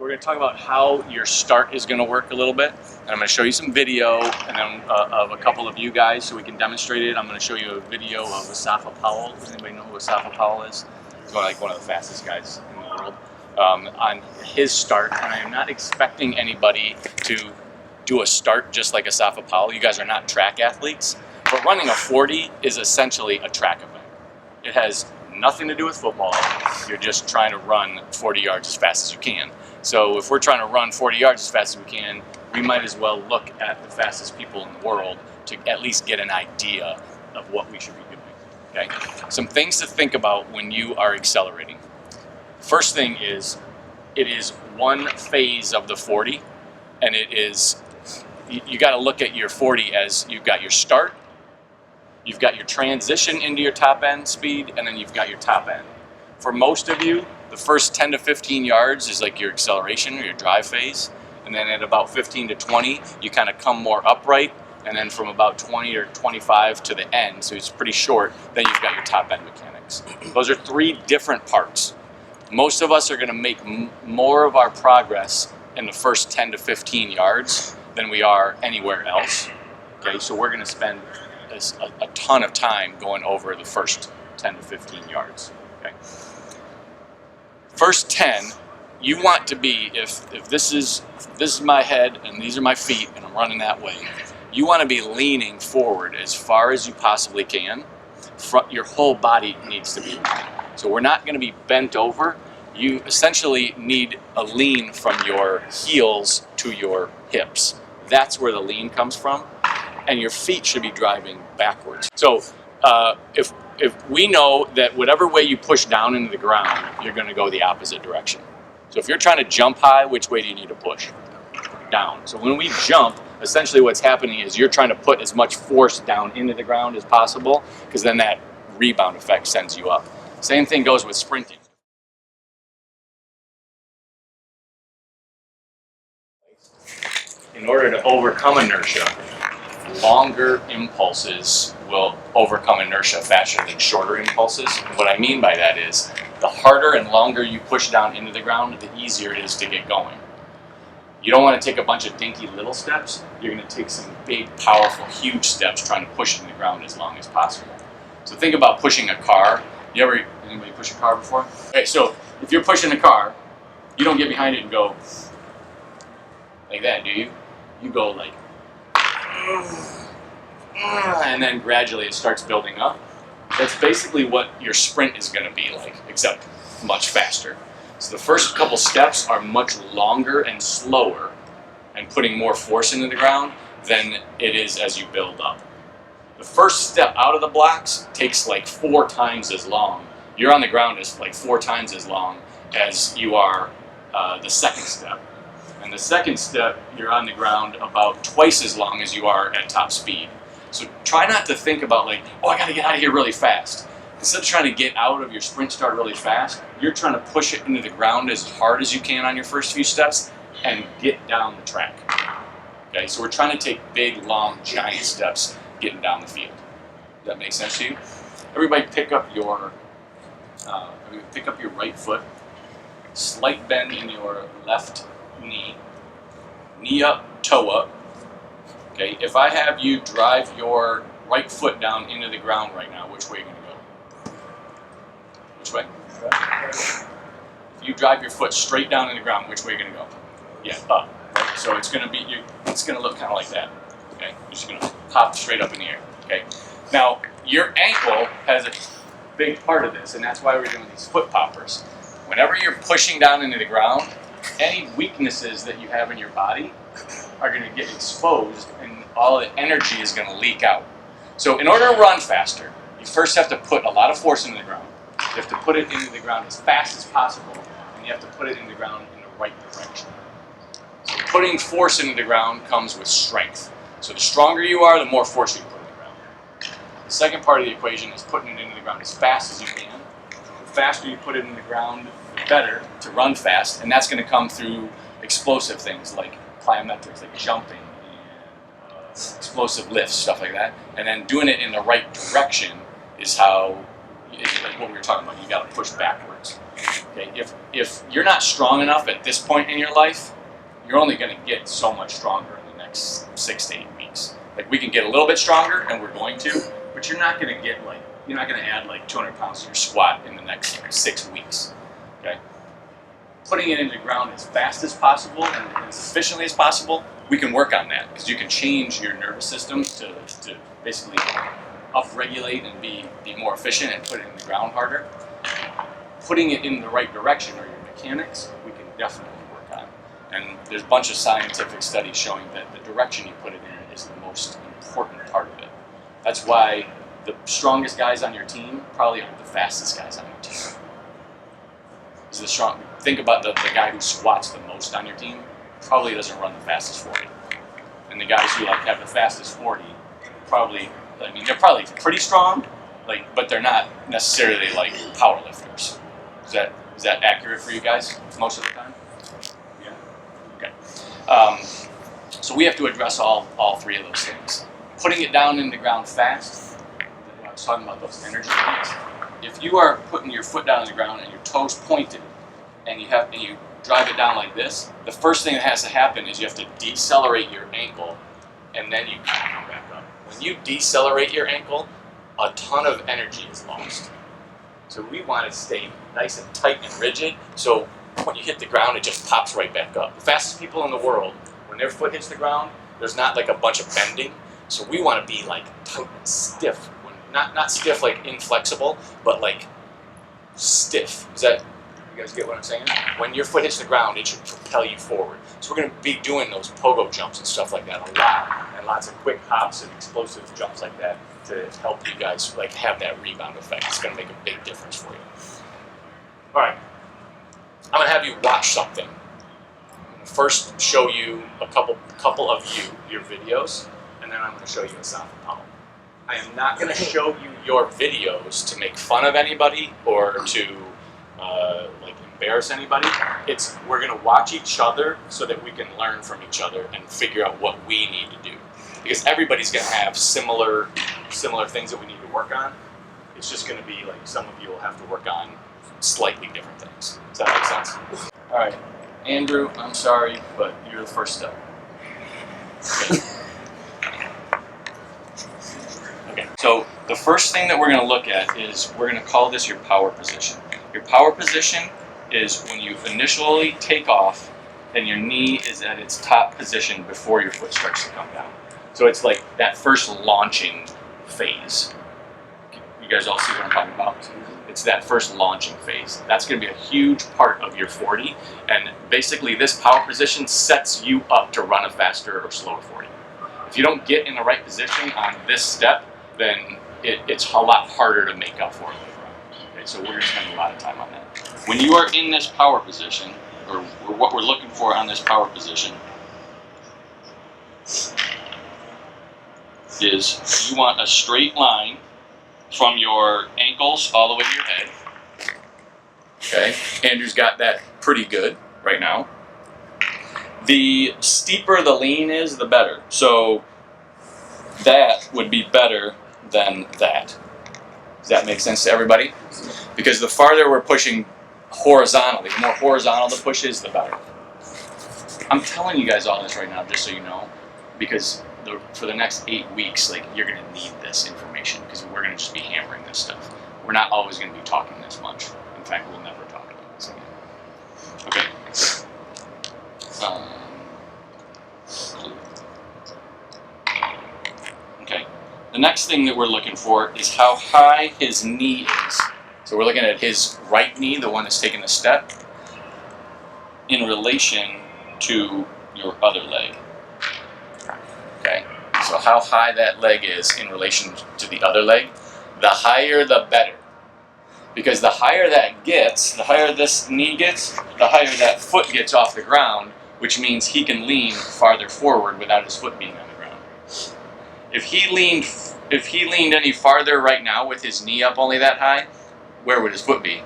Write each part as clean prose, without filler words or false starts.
We're going to talk about how your start is going to work a little bit. And I'm going to show you some video and then of a couple of you guys so we can demonstrate it. I'm going to show you a video of Asafa Powell. Does anybody know who Asafa Powell is? He's like one of the fastest guys in the world. On his start, and I am not expecting anybody to do a start just like Asafa Powell. You guys are not track athletes, but running a 40 is essentially a track event. It has nothing to do with football. You're just trying to run 40 yards as fast as you can. So if we're trying to run 40 yards as fast as we can, we might as well look at the fastest people in the world to at least get an idea of what we should be doing. Okay? Some things to think about when you are accelerating. First thing is, it is one phase of the 40, and it is, you got to look at your 40 as you've got your start, you've got your transition into your top end speed, and then you've got your top end. For most of you, the first 10 to 15 yards is like your acceleration or your drive phase, and then at about 15 to 20, you kind of come more upright, and then from about 20 or 25 to the end, so it's pretty short, then you've got your top end mechanics. Those are three different parts. Most of us are going to make more of our progress in the first 10 to 15 yards than we are anywhere else. Okay, so we're going to spend a ton of time going over the first 10 to 15 yards. Okay. First 10, you want to be, if this is my head and these are my feet and I'm running that way, you want to be leaning forward as far as you possibly can. Your whole body needs to be leaning. So we're not going to be bent over. You essentially need a lean from your heels to your hips. That's where the lean comes from. And your feet should be driving backwards. So if we know that whatever way you push down into the ground, you're going to go the opposite direction. So if you're trying to jump high, which way do you need to push? Down. So when we jump, essentially what's happening is you're trying to put as much force down into the ground as possible, because then that rebound effect sends you up. Same thing goes with sprinting. In order to overcome inertia, longer impulses will overcome inertia faster than shorter impulses. And what I mean by that is, the harder and longer you push down into the ground, the easier it is to get going. You don't want to take a bunch of dinky little steps. You're going to take some big, powerful, huge steps trying to push it in the ground as long as possible. So think about pushing a car. Anybody push a car before? Okay, so if you're pushing a car, you don't get behind it and go like that, do you? You go like, and then gradually it starts building up. That's basically what your sprint is going to be like, except much faster. So the first couple steps are much longer and slower and putting more force into the ground than it is as you build up. The first step out of the blocks takes like 4 times as long. You're on the ground is like 4 times as long as you are the second step. And the second step, you're on the ground about twice as long as you are at top speed. So try not to think about like, oh, I gotta get out of here really fast. Instead of trying to get out of your sprint start really fast, you're trying to push it into the ground as hard as you can on your first few steps and get down the track. Okay, so we're trying to take big, long, giant steps getting down the field. Does that make sense to you? Everybody pick up your right foot, slight bend in your left knee, knee up, toe up. Okay, if I have you drive your right foot down into the ground right now, which way are you going to go? Which way? If you drive your foot straight down in the ground, which way are you going to go? Yeah, up. Right? So it's going to be, it's going to look kind of like that. Okay, you're just going to pop straight up in the air. Okay, now your ankle has a big part of this, and that's why we're doing these foot poppers. Whenever you're pushing down into the ground, any weaknesses that you have in your body are going to get exposed, and all the energy is going to leak out. So in order to run faster, you first have to put a lot of force into the ground. You have to put it into the ground as fast as possible, and you have to put it in the ground in the right direction. So putting force into the ground comes with strength. So the stronger you are, the more force you put in the ground. The second part of the equation is putting it into the ground as fast as you can. The faster you put it in the ground, the better to run fast, and that's going to come through explosive things like plyometrics, like jumping and explosive lifts, stuff like that. And then doing it in the right direction is how, like what we were talking about, you got to push backwards. Okay, if you're not strong enough at this point in your life, you're only going to get so much stronger in the next 6 to 8 weeks. Like, we can get a little bit stronger, and we're going to, but you're not going to get like, you're not going to add like 200 pounds to your squat in the next 6 weeks. Okay, putting it into the ground as fast as possible and as efficiently as possible, we can work on that, because you can change your nervous system to basically upregulate and be more efficient and put it in the ground harder. Putting it in the right direction, or your mechanics, we can definitely work on. And there's a bunch of scientific studies showing that the direction you put it in is the most important part of it. That's why the strongest guys on your team probably aren't the fastest guys on your team. Think about the guy who squats the most on your team probably doesn't run the fastest 40. And the guys who like have the fastest 40 probably, I mean, they're probably pretty strong, like, but they're not necessarily like power lifters. Is that accurate for you guys most of the time? Yeah. Okay. So we have to address all three of those things. Putting it down in the ground fast. I was talking about those energy things. If you are putting your foot down on the ground and your toes pointed, and you drive it down like this, the first thing that has to happen is you have to decelerate your ankle, and then you come back up. When you decelerate your ankle, a ton of energy is lost. So we want to stay nice and tight and rigid, so when you hit the ground, it just pops right back up. The fastest people in the world, when their foot hits the ground, there's not like a bunch of bending, so we want to be like tight and stiff. Not stiff like inflexible, but like stiff. You guys get what I'm saying? When your foot hits the ground, it should propel you forward. So we're going to be doing those pogo jumps and stuff like that a lot, and lots of quick hops and explosive jumps like that to help you guys like have that rebound effect. It's going to make a big difference for you. All right, I'm going to have you watch something. I'm going to first show you a couple of your videos, and then I'm going to show you a Safa Powell. I am not going to show you your videos to make fun of anybody or to like embarrass anybody. We're going to watch each other so that we can learn from each other and figure out what we need to do. Because everybody's going to have similar things that we need to work on. It's just going to be like some of you will have to work on slightly different things. Does that make sense? All right, Andrew, I'm sorry, but you're the first step. Okay. Okay, so the first thing that we're going to look at is we're going to call this your power position. Your power position is when you initially take off and your knee is at its top position before your foot starts to come down. So it's like that first launching phase. You guys all see what I'm talking about? It's that first launching phase. That's going to be a huge part of your 40, and basically this power position sets you up to run a faster or slower 40. If you don't get in the right position on this step, then it's a lot harder to make up for it. Okay, so we're going to spend a lot of time on that. When you are in this power position, or what we're looking for on this power position, is you want a straight line from your ankles all the way to your head. Okay, Andrew's got that pretty good right now. The steeper the lean is, the better. So that would be better than that. Does that make sense to everybody? Because the farther we're pushing horizontally, the more horizontal the push is, the better. I'm telling you guys all this right now just so you know, because for the next 8 weeks, like, you're going to need this information, because we're going to just be hammering this stuff. We're not always going to be talking this much. In fact, we'll never talk about this again. Okay. Okay. The next thing that we're looking for is how high his knee is. So we're looking at his right knee, the one that's taking the step, in relation to your other leg. Okay, so how high that leg is in relation to the other leg, the higher the better. Because the higher that gets, the higher this knee gets, the higher that foot gets off the ground, which means he can lean farther forward without his foot being on the ground. If he leaned any farther right now with his knee up only that high, where would his foot be?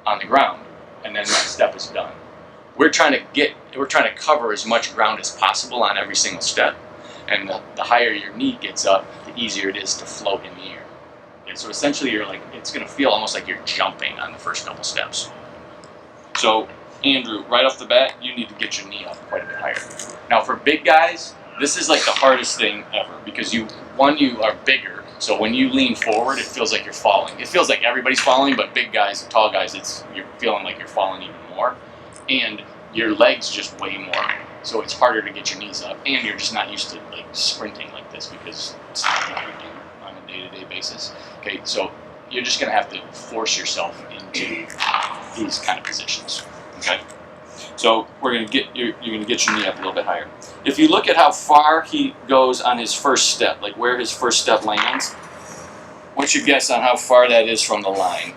On the ground, and then that step is done. We're trying to cover as much ground as possible on every single step, and the higher your knee gets up, the easier it is to float in the air. And so essentially, it's going to feel almost like you're jumping on the first couple steps. So, Andrew, right off the bat, you need to get your knee up quite a bit higher. Now, for big guys, this is like the hardest thing ever because you are bigger. So when you lean forward, it feels like you're falling. It feels like everybody's falling, but big guys, tall guys, you're feeling like you're falling even more. And your legs just weigh more. So it's harder to get your knees up. And you're just not used to like sprinting like this because it's not what you do on a day-to-day basis. Okay, so you're just gonna have to force yourself into these kind of positions. Okay, so you're gonna get your knee up a little bit higher. If you look at how far he goes on his first step, like where his first step lands, what's your guess on how far that is from the line?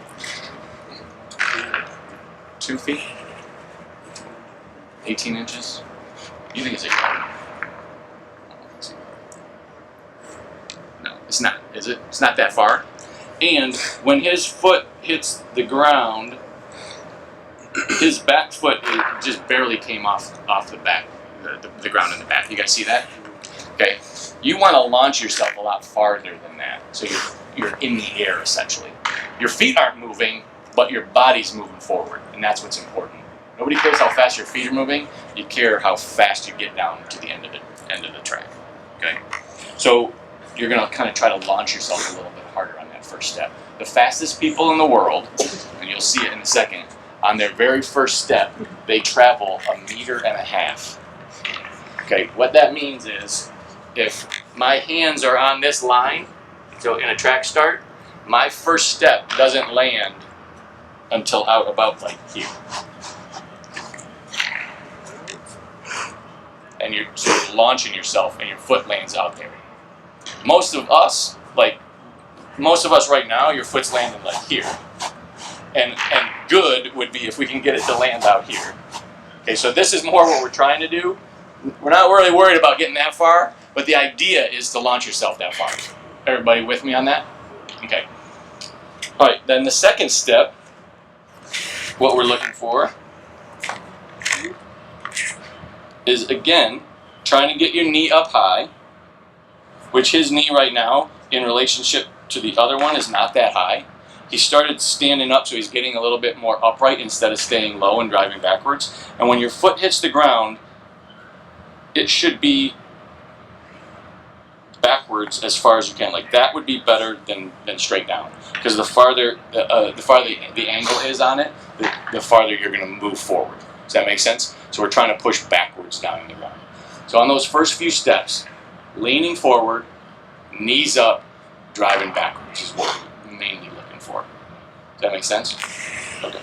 2 feet? 18 inches? You think it's 8 feet? No, it's not, is it? It's not that far. And when his foot hits the ground, his back foot just barely came off the back, the ground in the back. You guys see that? Okay. You want to launch yourself a lot farther than that. So you're in the air essentially. Your feet aren't moving, but your body's moving forward, and that's what's important. Nobody cares how fast your feet are moving. You care how fast you get down to the end of the track. Okay. So you're gonna kind of try to launch yourself a little bit harder on that first step. The fastest people in the world, and you'll see it in a second, on their very first step, they travel 1.5 meters. Okay, what that means is, if my hands are on this line, so in a track start, my first step doesn't land until out about like here. And you're sort of launching yourself and your foot lands out there. Most of us right now, your foot's landing like here. And good would be if we can get it to land out here. Okay, so this is more what we're trying to do. We're not really worried about getting that far, but the idea is to launch yourself that far. Everybody with me on that? Okay. All right, then the second step, what we're looking for is, again, trying to get your knee up high, which his knee right now, in relationship to the other one, is not that high. He started standing up, so he's getting a little bit more upright instead of staying low and driving backwards. And when your foot hits the ground, it should be backwards as far as you can. Like that would be better than straight down, because the farther the angle is on it, the farther you're going to move forward. Does that make sense? So we're trying to push backwards down in the ground. So on those first few steps, leaning forward, knees up, driving backwards is what we're mainly looking for. Does that make sense? Okay.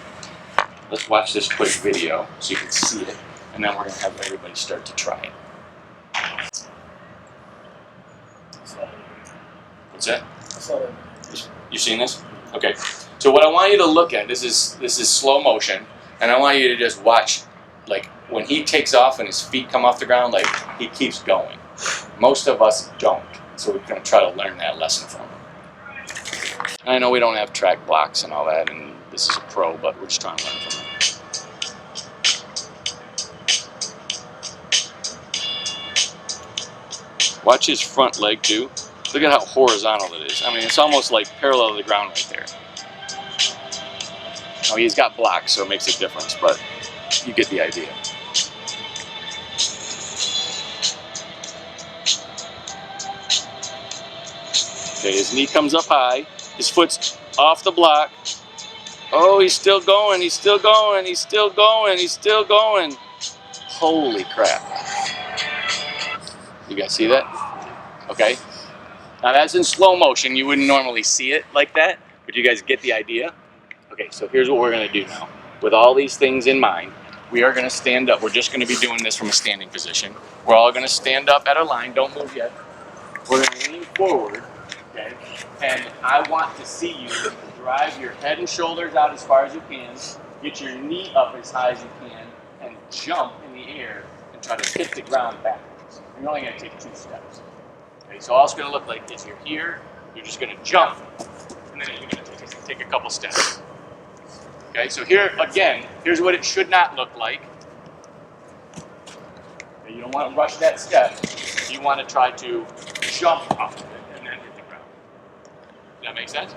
Let's watch this quick video so you can see it, and then we're going to have everybody start to try it. What's that? You seen this? Okay. So what I want you to look at, this is slow motion, and I want you to just watch, like when he takes off and his feet come off the ground, like he keeps going. Most of us don't, so we're going to try to learn that lesson from him. I know we don't have track blocks and all that, and this is a pro, but we're just trying to learn from him. Watch his front leg too. Look at how horizontal it is. I mean, it's almost like parallel to the ground right there. Now he's got blocks, so it makes a difference, but you get the idea. Okay, his knee comes up high. His foot's off the block. Oh, he's still going, he's still going, he's still going, he's still going. Holy crap. You guys see that? Okay. Now that's in slow motion. You wouldn't normally see it like that, but you guys get the idea? Okay, so here's what we're gonna do now. With all these things in mind, we are gonna stand up. We're just gonna be doing this from a standing position. We're all gonna stand up at a line, don't move yet. We're gonna lean forward, okay? And I want to see you drive your head and shoulders out as far as you can, get your knee up as high as you can, and jump in the air and try to hit the ground backwards. You're only gonna take 2 steps. Okay, so all it's going to look like is you're here, you're just going to jump, and then you're going to take a couple steps. Okay, so here, again, here's what it should not look like. Okay, you don't want to rush that step. You want to try to jump off of it and then hit the ground. Does that make sense?